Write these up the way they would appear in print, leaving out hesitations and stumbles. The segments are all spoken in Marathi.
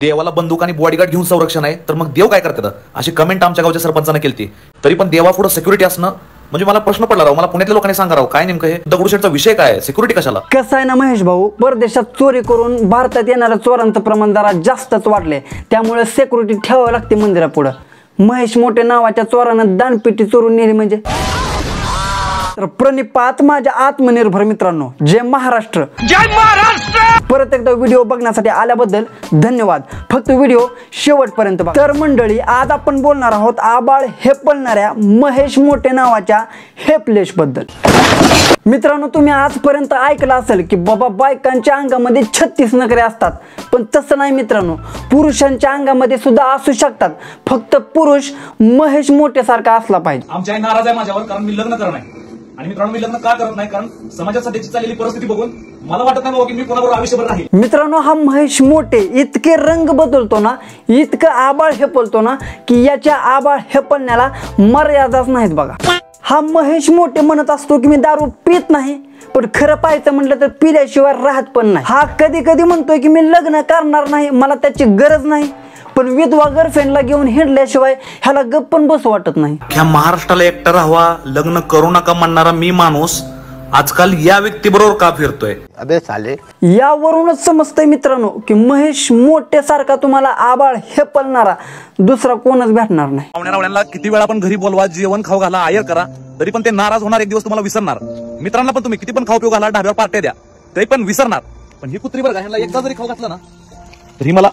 देवाला बंदूक आणि बॉडीगार्ड घेऊन संरक्षण आहे, तर मग देव काय करतात अशी कमेंट आमच्या गावच्या सरपंचाने केली. तरी पण देवापुढे सिक्युरिटी असणं म्हणजे मला प्रश्न पडला राव. मला पुण्यातल्या लोकांनी सांगा राव, काय नेमकं हे दगडूशेठचा विषय काय आहे, सिक्युरिटी कशाला? कसं आहे ना महेश भाऊ, परदेशात चोरी करून भारतात येणाऱ्या चोरांचं प्रमाण जरा जास्तच वाढले, त्यामुळे सिक्युरिटी ठेवावं लागते मंदिरापुढं. महेश मोठे नावाच्या चोरानं दानपेटी चोरून नेली म्हणजे. तर प्रणिपात माझ्या आत्मनिर्भर मित्रांनो, जय महाराष्ट्र. जय महाराष्ट्र. परत एकदा व्हिडिओ बघण्यासाठी आल्याबद्दल धन्यवाद. फक्त व्हिडिओ शेवटपर्यंत बघा. तर मंडळी, आज आपण बोलणार आहोत आबाळ हेपलणाऱ्या महेश मोठे नावाच्या हेपलेश बद्दल. मित्रांनो, तुम्ही आजपर्यंत ऐकलं असेल की बाबा बायकांच्या अंगामध्ये 36 नखरे असतात, पण तसं नाही मित्रांनो, पुरुषांच्या अंगामध्ये सुद्धा असू शकतात. फक्त पुरुष महेश मोठे सारखा असला पाहिजे. आमची आई नाराज आहे माझ्यावर, कारण मी लग्न करत नाही. आणि मित्रांनो, मी लग्न का करत नाही, कारण समाजात सध्याची चाललेली परिस्थिती बघून मला वाटत नाही की मी कोणाबरोबर आयुष्यभर राहील. मित्रांनो, हा महेश मोठे इतके रंग बदलतो ना, इतकं आबाळ हेपलतो ना, की याच्या आबाळ हेपलण्याला मर्यादाच नाहीत बघा. हा महेश मोठे म्हणत असतो की मी दारू पित नाही, पण खरं पाहायचं म्हटलं तर पिल्याशिवाय राहत पण नाही. हा कधी कधी म्हणतोय की मी लग्न करणार नाही, मला त्याची गरज नाही, पण विधवा गर्लफ्रेंडला घेऊन हिंडल्याशिवाय ह्याला गप्प पण बसू वाटत नाही. ह्या महाराष्ट्राला एकटा राहावा, लग्न करू नका म्हणणारा मी माणूस आजकाल या व्यक्तीबरोबर का फिरतोय? अबे साले. यावरूनच समजतंय मित्रांनो की महेश मोठे सारखा तुम्हाला आबाळ हेपलणारा दुसरा कोणच भेटणार नाही. पाहुण्यांना किती वेळा पण घरी बोलवा, जेवण खाऊ घाला, आयर करा, तरी पण ते नाराज होणार, एक दिवस तुम्हाला विसरणार. मित्रांना पण तुम्ही किती पण खाऊ पिऊ घाला, ढाब्यावर पार्ट्या द्या, तरी पण विसरणार. पण ही कुत्री बघा, ह्याला एकदा जरी खाऊ घातलं ना तरी मला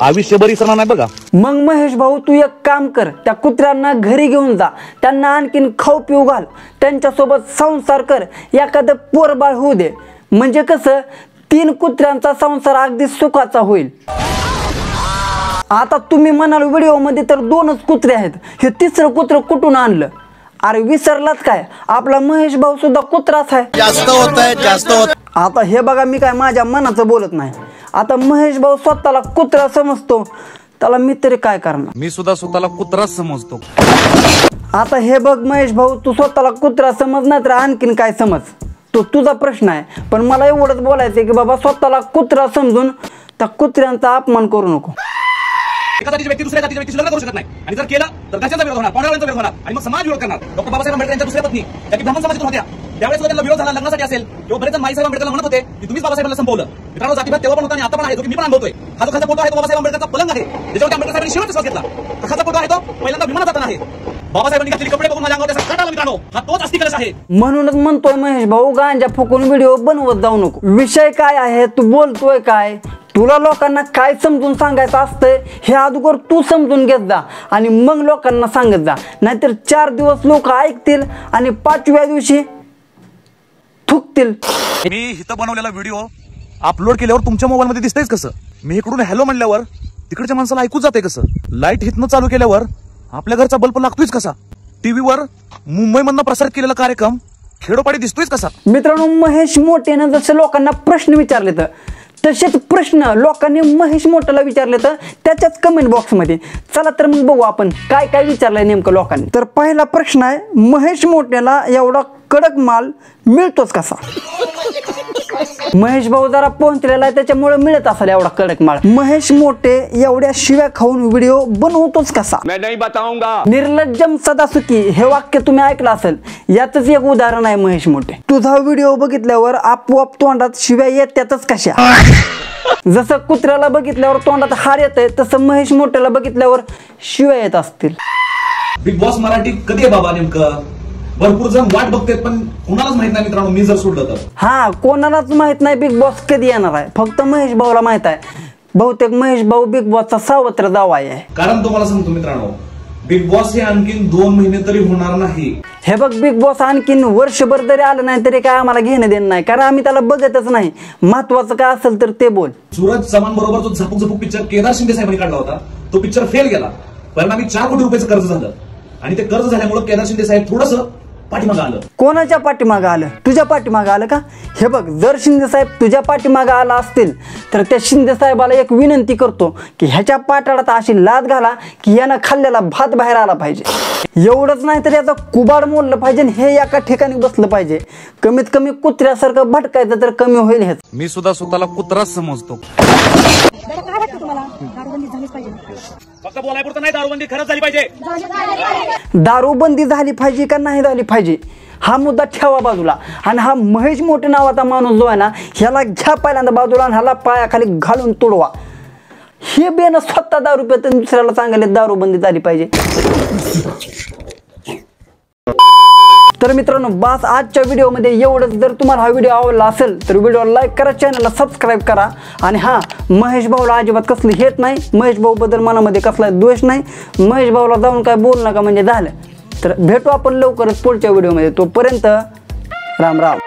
आयुष्यभर विसरणार नाही बघा. मग महेश भाऊ, तू एक काम कर, त्या कुत्र्यांना घरी घेऊन जा, त्यांना आणखीन खाऊ पिऊ घाल, त्यांच्यासोबत संसार कर, एखादं पोरबाळ होऊ दे. म्हणजे कसं 3 कुत्र्यांचा संसार अगदी सुखाचा होईल. आता तुम्ही म्हणाल व्हिडिओ मध्ये तर 2च कुत्रे आहेत, हे 3रं कुत्रं कुठून आणलं? अरे विसरलात काय, आपला महेश भाऊ सुद्धा कुत्राच आहे. जास्त होत आहे, जास्त होत. आता हे बघा, मी काय माझ्या मनाचं बोलत नाही. आता महेश भाऊ स्वतःला कुत्रा समजतो, त्याला मी तरी काय करणार? मी सुद्धा स्वतःला कुत्राच समजतो. आता हे बघ महेश भाऊ, तू स्वतःला कुत्रा समज नाही तर आणखीन काय समज, तो तुझा प्रश्न आहे. पण मला एवढंच बोलायचंय की बाबा, स्वतःला कुत्रा समजून त्या कुत्र्यांचा अपमान करू नको. एका जातीची व्यक्ती दुसऱ्या जातीच्या व्यक्तीशी लग्न करू शकत नाही, आणि जर केलं तर घरच्यांचा विरोध होणार, पाहुण्यांचा विरोध होणार, आणि मग समाज विरोध करणार. डॉक्टर बाबासाहेब आंबेडकर यांच्या दुसऱ्या पत्नी त्या की ब्राह्मण समाजातून होत्या, त्यावेळेस त्यांना विरोध झाला लग्नासाठी असेल, तेव्हा बरेच माईसाहेब आंबेडकरला म्हणत होते की तुम्हीच बाबासाहेबांना संपवलं. मित्रांनो, जातीभेद तेव्हा पण होता आणि आता पण आहे, जो की मी पण अनुभवतोय. हा जो खासा फोटो आहे तो बाबासाहेब आंबेडकरचा पलंग आहे, त्याच्यावरती आंबेडकर साहेबांनी शेवटचा श्वास घेतला. खासा फोटो आहे तो पहिल्यांदा विमानात जाताना आहे. बाबासाहेबांनी घातलेले कपडे बघून माझ्या अंगावर त्याचा काटा आला. मित्रांनो, हा तोच अस्थिकलश आहे. म्हणूनच म्हणतोय महेश भाऊ, गांजा फुकून व्हिडिओ बनवत जाऊ नको. विषय काय आहे, तू बोलतोय काय, तुला लोकांना काय समजून सांगायचं असतंय हे अगोदर तू समजून घेत जा, आणि मग लोकांना सांगत जा. नाहीतर 4 दिवस लोक ऐकतील आणि 5व्या दिवशी थुकतील. मी इथं बनवलेला व्हिडिओ अपलोड केल्यावर तुमच्या मोबाईल मध्ये दिसतंयच कसं? मी इकडून हॅलो म्हणल्यावर तिकडच्या माणसाला ऐकूच जाते कसं? लाईट हितनं चालू केल्यावर आपल्या घरचा बल्ब लागतोयच कसा? टीव्हीवर मुंबईमधनं प्रसारित केलेला कार्यक्रम खेडोपाडी दिसतोयच कसा? मित्रांनो, महेश मोठेनं जसं लोकांना प्रश्न विचारले तर तसेच प्रश्न लोकांनी महेश मोठेला विचारले तर त्याच्याच कमेंट बॉक्स मध्ये. चला तर मग बघू आपण काय काय विचारलंय नेमकं लोकांनी. तर पहिला प्रश्न आहे, महेश मोठेला एवढा कडक माल मिळतोच कसा? महेश भाऊ जरा पोहोचलेला आहे, त्याच्यामुळे मिळत असेल एवढा कडक माल. महेश मोठे एवढ्या शिव्या खाऊन व्हिडिओ बनवतोच कसा? मैं नहीं बताऊंगा. निर्लज्जम सदासुखी हे वाक्य तुम्ही ऐकलं असेल, यातच एक उदाहरण आहे महेश मोठे. तुझा व्हिडिओ बघितल्यावर आपोआप तोंडात शिव्या येत्यातच कशा? जसं कुत्र्याला बघितल्यावर तोंडात हार येतंय, तसं महेश मोठ्याला बघितल्यावर शिव्या येत असतील. बिग बॉस मराठी कधी आहे बाबा नेमकं? भरपूर जण वाट बघतात, पण कुणालाच माहित नाही मित्रांनो, मी जर सोडलं तर. हा, कोणालाच माहित नाही बिग बॉस कधी येणार आहे, फक्त महेश भाऊला माहित आहे. बहुतेक महेश भाऊ बिग बॉसचा सावत्र जावा आहे. कारण तुम्हाला सांगतो मित्रांनो, बिग बॉस हे आणखीन 2 महिने तरी होणार नाही. हे बघ, बिग बॉस आणखीन वर्षभर जरी आलं नाही तरी काय आम्हाला घेणं देणं नाही, कारण आम्ही त्याला बघतच नाही. महत्वाचं काय असेल तर ते बोल. सूरज चव्हाण बरोबर जो झपूक झपूक पिक्चर केदार शिंदे साहेबांनी काढला होता, तो पिक्चर फेल गेला. परिणामी 4 कोटी रुपयाचं कर्ज झालं, आणि ते कर्ज झाल्यामुळे केदार शिंदे साहेब थोडंसं पाठीमागं आलं. कोणाच्या पाठीमागं आलं? तुझ्या पाठीमागं आलं का? हे बघ, जर शिंदे साहेब तुझ्या पाठीमागं आला असतील तर त्या शिंदे साहेबाला एक विनंती करतो की ह्याच्या पाटाळात अशी लाद घाला की यानं खाल्लेला भात बाहेर आला पाहिजे. एवढंच नाही तर याचा कुबाड मोडलं पाहिजे, हे एका ठिकाणी बसलं पाहिजे. कमीत कमी कुत्र्यासारखं भटकायचं तर कमी होईल. हे मी सुद्धा स्वतःला कुत्राच समजतो. काय वाटतं तुम्हाला दारूबंदी झालीच पाहिजे फक्त बोलायपुरतं नाही, दारूबंदी खरंच झाली पाहिजे. दारूबंदी झाली पाहिजे का नाही झाली पाहिजे हा मुद्दा ठेवा बाजूला. आणि हा महेश मोठे नावाचा माणूस जो आहे ना, ह्याला घ्या पहिल्यांदा बाजूला आणि ह्याला पायाखाली घालून तोडवा. हे बेन स्वतः दारू पित दुसऱ्याला सांगायला दारूबंदी झाली पाहिजे. तर मित्रांनो, बस आजच्या व्हिडिओमध्ये एवढंच. जर तुम्हाला हा व्हिडिओ आवडला असेल तर व्हिडिओला लाईक करा, चॅनलला सबस्क्राईब करा. आणि हां, महेश भाऊला अजिबात कसली हेट नाही, महेश भाऊबद्दल मनामध्ये कसला द्वेष नाही. महेश भाऊला जाऊन काय बोलू नका म्हणजे झालं. तर भेटू आपण लवकरच पुढच्या व्हिडिओमध्ये. तोपर्यंत राम राम.